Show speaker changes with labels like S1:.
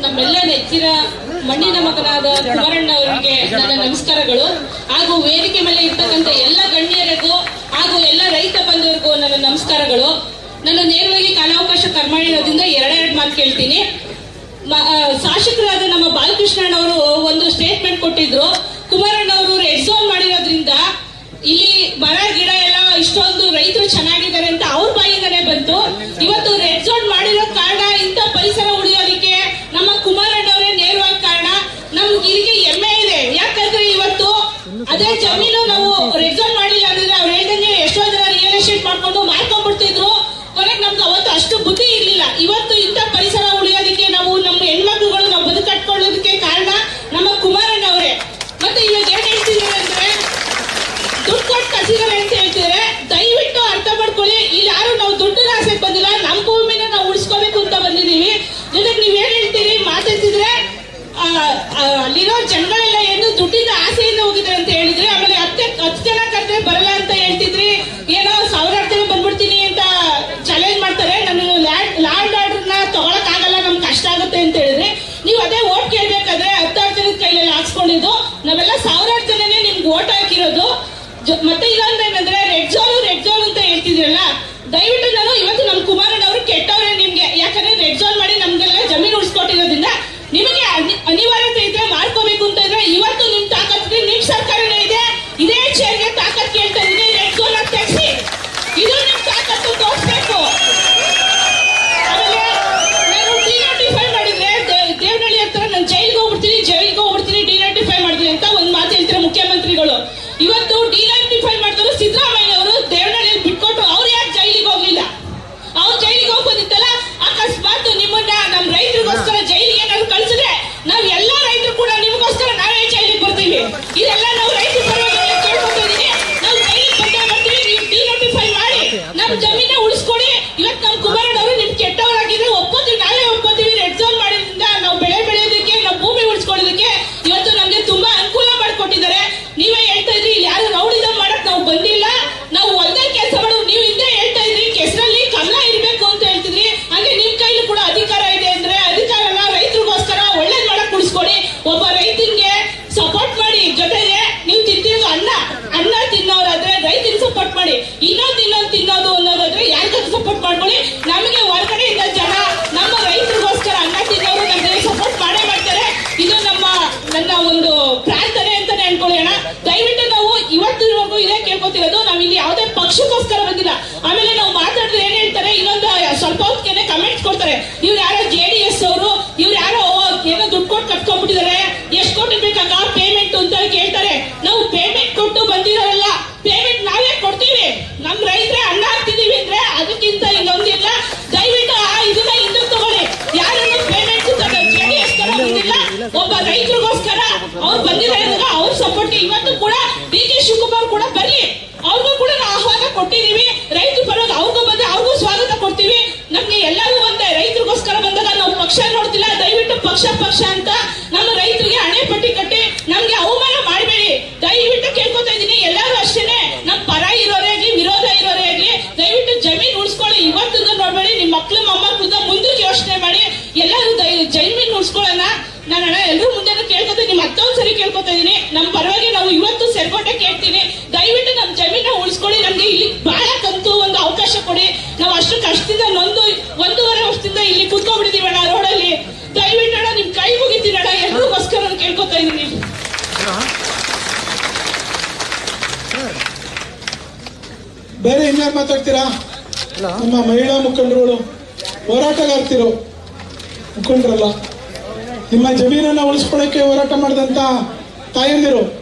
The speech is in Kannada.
S1: ನಮ್ಮೆಲ್ಲ ನೆಚ್ಚಿನ ಮಣ್ಣಿನ ಮಗನಾದ ಕುಮಾರಣ್ಣ ಅವರಿಗೆ ನನ್ನ ನಮಸ್ಕಾರಗಳು. ಹಾಗೂ ವೇದಿಕೆ ಮೇಲೆ ಇರ್ತಕ್ಕಂಥ ಎಲ್ಲ ಗಣ್ಯರಿಗೂ ಹಾಗೂ ಎಲ್ಲ ರೈತ ಬಂಧುವರಿಗೂ ನನ್ನ ನಮಸ್ಕಾರಗಳು. ನಾನು ನೇರವಾಗಿ ಕಾಲಾವಕಾಶ ಕರ್ಮಾಣಿರೋದ್ರಿಂದ ಎರಡೆರಡು ಮಾತು ಕೇಳ್ತೀನಿ. ಶಾಸಕರಾದ ನಮ್ಮ ಬಾಲಕೃಷ್ಣಣ್ಣವರು ಒಂದು ಸ್ಟೇಟ್ಮೆಂಟ್ ಕೊಟ್ಟಿದ್ರು. ಕುಮಾರಣ್ಣ ಅವರು ರೆಡ್ ಝೋನ್ ಮಾಡಿರೋದ್ರಿಂದ ಇಲ್ಲಿ ಮರ ಗಿಡ ಎಲ್ಲ ಇಷ್ಟೊಂದು ರೈತರು ಚೆನ್ನಾಗಿದ್ದಾರೆ ಅಂತ ಅವ್ರ ಬಾಯಿಂದನೇ ಬಂತು. ಇವತ್ತು ರೆಡ್ ಝೋನ್ ಮಾಡಿರೋ ಕಾರಣ ಇಂಥ ಪರಿಸರ ಉಳಿಯೋದಕ್ಕೆ ನಮ್ಮ ಕುಮಾರಣ್ಣ ಅವರೇ ನೇರವಾಗಿ ಕಾರಣ. ನಮ್ಗೆ ಇಲ್ಲಿಗೆ ಹೆಮ್ಮೆ ಇದೆ. ಯಾಕಂದ್ರೆ ಇವತ್ತು ಅದೇ ಜಮೀನು ನಾವು ರೆಡ್ ಝೋನ್ ಮಾಡಿಲ್ಲ ಅಂದ್ರೆ ಅವ್ರು ಹೇಳ್ದಂಗೆ ಎಷ್ಟೋ ಜನ ರಿಯಲ್ ಎಸ್ಟೇಟ್ ಮಾಡ್ಕೊಂಡು ಮಾರ್ಕೊಂಡ್ಬಿಡ್ತಿದ್ರು. ಕೊನೆಗೆ ನಮ್ಗೆ ಅವತ್ತು ಅಷ್ಟು ಬುದ್ಧಿ ಇರ್ಲಿಲ್ಲ. ಇವತ್ತು ಇಂಥ ಪರಿಸರ ಉಳಿಯೋದಕ್ಕೆ ನಾವು ನಮ್ಮ ಹೆಣ್ಮಕ್ಳುಗಳು ನಾವು ಬದುಕಟ್ಕೊಳ್ಳೋದಕ್ಕೆ ಕಾರಣ ನಮ್ಮ ಕುಮಾರಣ್ಣ ಅವರೇ. ಮತ್ತೆ ಇವಾಗ ಏನ್ ಹೇಳ್ತಿದ್ದಾರೆ ಅಂದ್ರೆ ದುಡ್ಡು ಕೊಟ್ಟು ಕಸಿದ್ದಾರೆ ಅಂತ ಹೇಳ್ತಿದ್ರೆ ದಯವಿಟ್ಟು ಅರ್ಥ ಮಾಡ್ಕೊಳ್ಳಿ. ಇಲ್ಲಿ ಯಾರು ನಾವು ದುಡ್ಡಿನ ಆಸೆಗೆ ಬಂದಿಲ್ಲ, ನಮ್ಮ ಭೂಮಿನ ನಾವು ಉಳಿಸ್ಕೋಬೇಕು ಅಂತ ಬಂದಿದ್ದೀವಿ. ಜೊತೆಗೆ ನೀವ್ ಏನ್ ಹೇಳ್ತೀರಿ ಮಾತಾಡ್ತಿದ್ರೆ ಅಲ್ಲಿರೋ ಜನಗಳೆಲ್ಲ ಏನು ದುಡ್ಡಿನ ಆಸೆಯಿಂದ ಹೋಗಿದ್ದಾರೆ ಅಂತ ಹೇಳಿದ್ರೆ, ಆಮೇಲೆ 10 ಜನ ಕರೆದ್ರೆ ಬರಲ್ಲ ಅಂತ ಹೇಳ್ತಿದ್ರಿ. ಏನೋ 1000 ಜನ ಬಂದ್ಬಿಡ್ತೀನಿ ಅಂತ ಚಾಲೆಂಜ್ ಮಾಡ್ತಾರೆ. ನಾನು ಲ್ಯಾಂಡ್ ಆರ್ಡರ್ನ ತಗೊಳಕ್ ಆಗಲ್ಲ, ನಮ್ಗೆ ಕಷ್ಟ ಆಗುತ್ತೆ ಅಂತ ಹೇಳಿದ್ರೆ, ನೀವು ಅದೇ ಓಟ್ ಕೇಳ್ಬೇಕಾದ್ರೆ 10,000 ಜನದ ಕೈಯಲ್ಲಿ ಹಾಕ್ಸ್ಕೊಂಡಿದ್ದು ನಾವೆಲ್ಲ 1000 ಜನನೇ ನಿಮ್ಗೆ ಓಟ್ ಹಾಕಿರೋದು. ಮತ್ತೆ ಇನ್ನೊಂದು ಏನಂದ್ರೆ ರೆಡ್ ಝೋನ್ ಅಂತ ಹೇಳ್ತಿದ್ರಲ್ಲ, ದಯವಿಟ್ಟು ನಾನು ಇವತ್ತು ನಮ್ಮ ಕುಮಾರಣ್ಣ ಅವರು ಕೆಟ್ಟವ್ರೆ ನಿಮ್ಗೆ. ಯಾಕಂದ್ರೆ ರೆಡ್ ಝೋನ್ ಮಾಡಿ ನಮ್ಗೆಲ್ಲ ಜಮೀನು ಉಳಿಸ್ಕೊಟ್ಟಿರೋದ್ರಿಂದ ನಿಮಗೆ ಅನಿವಾರ್ಯತೆ ಇದ್ರೆ ಮಾಡ್ಕೋಬೇಕು ಅಂತ ಇದ್ರೆ ಇವತ್ತು ನಿಮ್ ತಾಕತ್ಗೆ ನಿಮ್ ಸರ್ಕಾರನೇ ಇದೆ. ಇದೇ ಚೇರ್ಗೆ ತಾಕತ್ ಕೇಳ್ತಾ ಇದೀನಿ. ರೆಡ್ ಝೋನ್ ಅಂತ ತೆಗ್ಸಿ, ಇದು ನಿಮ್ ತಾಕತ್ತು ತೋರಿಸ್ಬೇಕು. ಆಮೇಲೆ ನಾನು ಡಿನೋಟಿಫೈ ಮಾಡಿದ್ರೆ ದೇವನಹಳ್ಳಿ ಹತ್ರ ನಾನು ಜೈಲ್ಗೆ ಹೋಗ್ಬಿಡ್ತೀನಿ ಡಿನೋಟಿಫೈ ಮಾಡಿದ್ರಿ ಅಂತ ಒಂದ್ ಮಾತು ಹೇಳ್ತಾರೆ ಮುಖ್ಯಮಂತ್ರಿಗಳು. ಇವತ್ತು ಡಿನೋಟಿಫೈ ಮಾಡಿದ್ರು ಸಿದ್ದರಾಮಯ್ಯ ಅವರು ದೇವನಹಳ್ಳಿಯಲ್ಲಿ ಬಿಟ್ಕೊಟ್ಟು ಅವ್ರು ಯಾಕೆ ಜೈಲಿಗೆ ಹೋಗ್ಲಿಲ್ಲ? ಅವ್ರು ಜೈಲಿಗೆ ಹೋಗ್ಬೋದಿತ್ತಲ್ಲ. ಅಕಸ್ಮಾತ್ ನಿಮ್ಮನ್ನ ನಮ್ಮ ರೈತರಿಗೋಸ್ಕರ ಜೈಲಿಗೆ ಏನಾದ್ರು ಕಳ್ಸಿದ್ರೆ ನಾವ್ ಎಲ್ಲಾ ರೈತರು ಕೂಡ ನಿಮಗೋಸ್ಕರ ನಾವೇ ಜೈಲಿಗೆ ಬರ್ತೀವಿ. ಇದೆಲ್ಲ ನಾವು ರೈತರ ಪರವಾಗಿ ಕೇಳ್ಕೊತಾ ಇದೀನಿ. ನಾವು ಜೈಲಿಗೆ ಬರ್ತೀವಿ, ನೀವು ಡಿನೋಟಿಫೈ ಮಾಡಿ ನಮ್ಮ ಜಮೀನ ಉಳಿಸ್ಕೊಡಿ. ಇವತ್ತು ನಮ್ಮ ಕುಮಾರಣ್ಣ ಅವರು ನಿಮ್ ಕೆಟ್ಟವರಾಗಿದ್ರೆ ಒಪ್ಕೋತೀವಿ, ನಾವೇ ಒಪ್ಕೋತೀವಿ. ರೆಡ್ ಝೋನ್ ಮಾಡಿದ್ರಿಂದ ನಾವು ಬೆಳೆ ಬೆಳೆಯೋದಕ್ಕೆ, ನಾವು ಭೂಮಿ ಉಳಿಸ್ಕೊಳ್ಳೋದಕ್ಕೆ ಇವತ್ತು ನಮ್ಗೆ ತುಂಬಾ ಅನುಕೂಲ ಮಾಡಿಕೊಟ್ಟಿದ್ದಾರೆ. ನೀವೇ ಹೇಳ್ತಾ ಇದ್ರಿ ಇಲ್ಲಿ ಯಾರು ರೌಡಿದ ಮಾಡಕ್ ನಾವು ಬಂದಿಲ್ಲ, ನಾವು ಹೊಲದಲ್ಲಿ ಕೆಲಸ ಮಾಡೋದು. ನೀವು ಹಿಂದೆ ಹೇಳ್ತಾ ಇದ್ರಿ ಕೆಸರಲ್ಲಿ ಕಮಲ ಇರ್ಬೇಕು ಅಂತ ಹೇಳ್ತಿದ್ರಿ. ಹಾಗೆ ನಿಮ್ ಕೈಲಿ ಕೂಡ ಅಧಿಕಾರ ಇದೆ ಅಂದ್ರೆ ಅಧಿಕಾರನ ರೈತರಿಗೋಸ್ಕರ ಒಳ್ಳೇದ್ ಮಾಡಕ್ ಉಳಿಸ್ಕೊಡಿ. ಒಬ್ಬ ರೈತನಿಗೆ ಸಪೋರ್ಟ್ ಮಾಡಿ. ಜೊತೆಗೆ ನೀವು ತಿಂತಿರೋ ಅನ್ನ ತಿನ್ನೋರಾದ್ರೆ ರೈತರಿಗೆ ಸಪೋರ್ಟ್ ಮಾಡಿ. ಇನ್ನೊಂದು ತಿನ್ನೋದು ಅನ್ನೋದಾದ್ರೆ ಯಾರಿಗಾದ್ರೂ ಸಪೋರ್ಟ್ ಮಾಡ್ಕೊಳ್ಳಿ. ನಮಗೆ ಹೊರಗಡೆಯಿಂದ ಜನ ನಮ್ಮ ರೈತರಿಗೋಸ್ಕರ ಅನ್ನ ತಿನ್ನೋರು ನಮಗೆ ಸಪೋರ್ಟ್ ಮಾಡೇ ಮಾಡ್ತಾರೆ. ಇದು ನನ್ನ ಒಂದು ಪ್ರಾರ್ಥನೆ ಅಂತಾನೆ ಅನ್ಕೊಳ್ಳೋಣ. ದಯವಿಟ್ಟು ನಾವು ಇವತ್ತಿನವರೆಗೂ ಇದೇ ಕೇಳ್ಕೊತಿರೋದು, ನಾವ್ ಇಲ್ಲಿ ಯಾವುದೇ ಪಕ್ಷಕ್ಕೋಸ್ಕರ ಬಂದಿಲ್ಲ. ಆಮೇಲೆ ನಾವು ಮಾತಾಡಿದ್ರೆ ಏನ್ ಹೇಳ್ತಾರೆ, ಇನ್ನೊಂದು ಸ್ವಲ್ಪ ಹೊತ್ತಿಗೆ ಕಮೆಂಟ್ಸ್ ಕೊಡ್ತಾರೆ, ಇವ್ರು ಯಾರೋ JDS ಅವರು, ಇವ್ರು ಯಾರೋ ಏನೋ ದುಡ್ಡು ಕೊಟ್ಟು ಕಟ್ಕೊಂಡ್ಬಿಟ್ಟಿದ್ದಾರೆ, ಎಷ್ಟು ಕೋಟಿ ಬೇಕಾಗ ಪೇಮೆಂಟ್ ಅಂತ ಕೇಳ್ತಾರೆ. ನಾವು ಪೇಮೆಂಟ್ ಕೊಟ್ಟು ಬಂದಿರೋಲ್ಲ, ಪೇಮೆಂಟ್ ನಾವೇ ಕೊಡ್ತೀವಿ. ನಮ್ ರೈತರೇ ಅನ್ನ ಹಾಕ್ತಿದೀವಿ ಅಂದ್ರೆ ಅದಕ್ಕಿಂತ ಇನ್ನೊಂದಿಲ್ಲ. ದಯವಿಟ್ಟು ಇದನ್ನ ಹಿಂದಕ್ಕೆ ತಗೊಳ್ಳಿ. ಯಾರನ್ನು ಪೇಮೆಂಟ್ JDS ತರ ಬಂದಿಲ್ಲ, ಒಬ್ಬ ರೈತರಿಗೋಸ್ಕರ ಅವ್ರು ಬಂದಿದ್ದಾರೆ. ಅವ್ರ ಸಪೋರ್ಟ್ ಇವತ್ತು ಕೂಡ DK ಶಿವಕುಮಾರ್ ಕೂಡ ಬರ್ಲಿ, ಅವ್ರಿಗೂ ಕೂಡ ನಾವು ಆಹ್ವಾನ ಕೊಟ್ಟಿದೀವಿ. ರೈತರ ಪರವಾಗಿ ಅವ್ರಿಗೂ ಬಂದ್ರೆ ಅವ್ರಿಗೂ ಸ್ವಾಗತ ಕೊಡ್ತೀವಿ. ನಮ್ಗೆ ಎಲ್ಲರೂ ಒಂದೇ, ರೈತರಿಗೋಸ್ಕರ ಬಂದಾಗ ನಾವು ಪಕ್ಷ ನೋಡ್ತಿಲ್ಲ. ದಯವಿಟ್ಟು ಪಕ್ಷ ಅಂತ ನಮ್ಮ ರೈತರಿಗೆ ಹಣೆ ಪಟ್ಟಿ ಕಟ್ಟಿ ನಮ್ಗೆ ಅವಮಾನ ಮಾಡಬೇಡಿ. ದಯವಿಟ್ಟು ಕೇಳ್ಕೊತಾ ಇದೀನಿ. ಎಲ್ಲರೂ ಅಷ್ಟೇನೆ, ನಮ್ ಪರ ಇರೋರೇ ಆಗ್ಲಿ ವಿರೋಧ ಇರೋರೇ ಆಗ್ಲಿ, ದಯವಿಟ್ಟು ಜಮೀನ್ ಉಳಿಸ್ಕೊಳ್ಳಿ. ಇವತ್ತಿಂದ ನೋಡ್ಬೇಡಿ, ನಿಮ್ ಮಕ್ಳು ಮೊಮ್ಮಕ್ಕಳಿಂದ ಮುಂದಕ್ಕೆ ಯೋಚನೆ ಮಾಡಿ. ಎಲ್ಲರೂ ಜಮೀನ್ ಉಳಿಸ್ಕೊಳ್ಳೋಣ. ನಾನು ಎಲ್ಲರೂ ಮುಂದೆ ಕೇಳ್ಕೊತೀನಿ, ಮತ್ತೊಂದ್ಸರಿ ಕೇಳ್ಕೊತಾ ಇದೀನಿ. ನಮ್ ಪರವಾಗಿ ನಾವು ಇವತ್ತು ಸೆರ್ಕೋಟೆ ಕೇಳ್ತೀನಿ. ದಯವಿಟ್ಟು ನಮ್ ಜಮೀನ ಉಳಿಸ್ಕೊಳ್ಳಿ. ನಮ್ಗೆ ಇಲ್ಲಿ ಬಾಳಕ್ಕಂತೂ ಒಂದು ಅವಕಾಶ ಕೊಡಿ. ನಾವು ಅಷ್ಟು ಕಷ್ಟದಿಂದ 1.5 ವರ್ಷದಿಂದ ಇಲ್ಲಿ ಕುತ್ಕೊಂಡ್ಬಿಟ್ಟಿದೀವಣ್ಣ ರೋಡಲ್ಲಿ. ದಯವಿಟ್ಟು ಅಣ್ಣ ನಿಮ್ ಕೈ ಮುಗಿತೀನಣ್ಣ, ಎಲ್ರಿಗೋಸ್ಕರ ಕೇಳ್ಕೊತಾ ಇದೀನಿ.
S2: ಬೇರೆ ಇನ್ಯಾರು ಮಾತಾಡ್ತೀರಾ? ನಮ್ಮ ಮಹಿಳಾ ಮುಖಂಡರುಗಳು, ಹೋರಾಟಗಾರ್ತಿರು ಮುಖಂಡರಲ್ಲ, ನಿಮ್ಮ ಜಮೀನನ್ನ ಉಳಿಸ್ಕೊಳ್ಳಕ್ಕೆ ಹೋರಾಟ ಮಾಡಿದಂತ ತಾಯಂದಿರು.